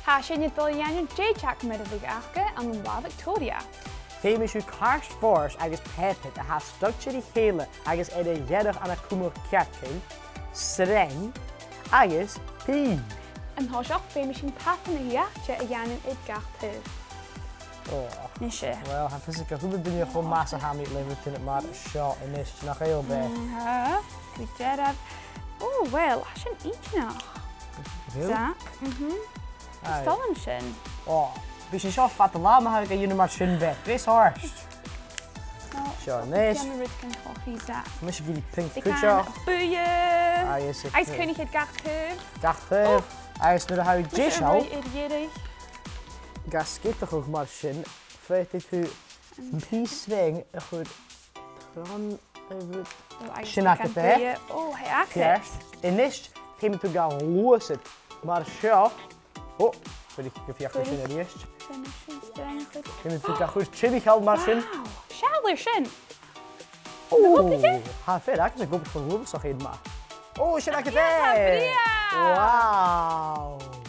Ha sin je Dèan Dèideag med a bhig acha an bhá Bhictòria. Féimeisú cáist fórs agus pépit a ha structurí chéile agus é de dhéadach anna cumú ceartcéil, sreng agus pí. An thoiseach féimeis sin patan a dheachte a dhéanann id gach tuh. Ní sé. Well, ha fys go thuúla duine chum más a hamí le tin mar seo inis nach éalbe. Go dead. Oh, well, sin íach. Zach. Stolan sin. Bhí sé seo fat lá a go dhéanamh mar sin bit. Bhés áist. Seo níos. Mis bhí pink cúseo. Buie. Eis cúnig id gach tuh. Gach tuh. Agus nu a haid dé seo. Gas sciach ook mar sin, féit tú písring a chud tran sin a dé. Oh, hey, actually. Inis chéim tú ga lúsid mar seo. Fuid ik go fiach sin a ríist. Chéim tú ga chuid chibicháil mar sin. Sealir sin. Ha fé agus a gobal chun lúbas a chéad má. Sin a dé. Wow!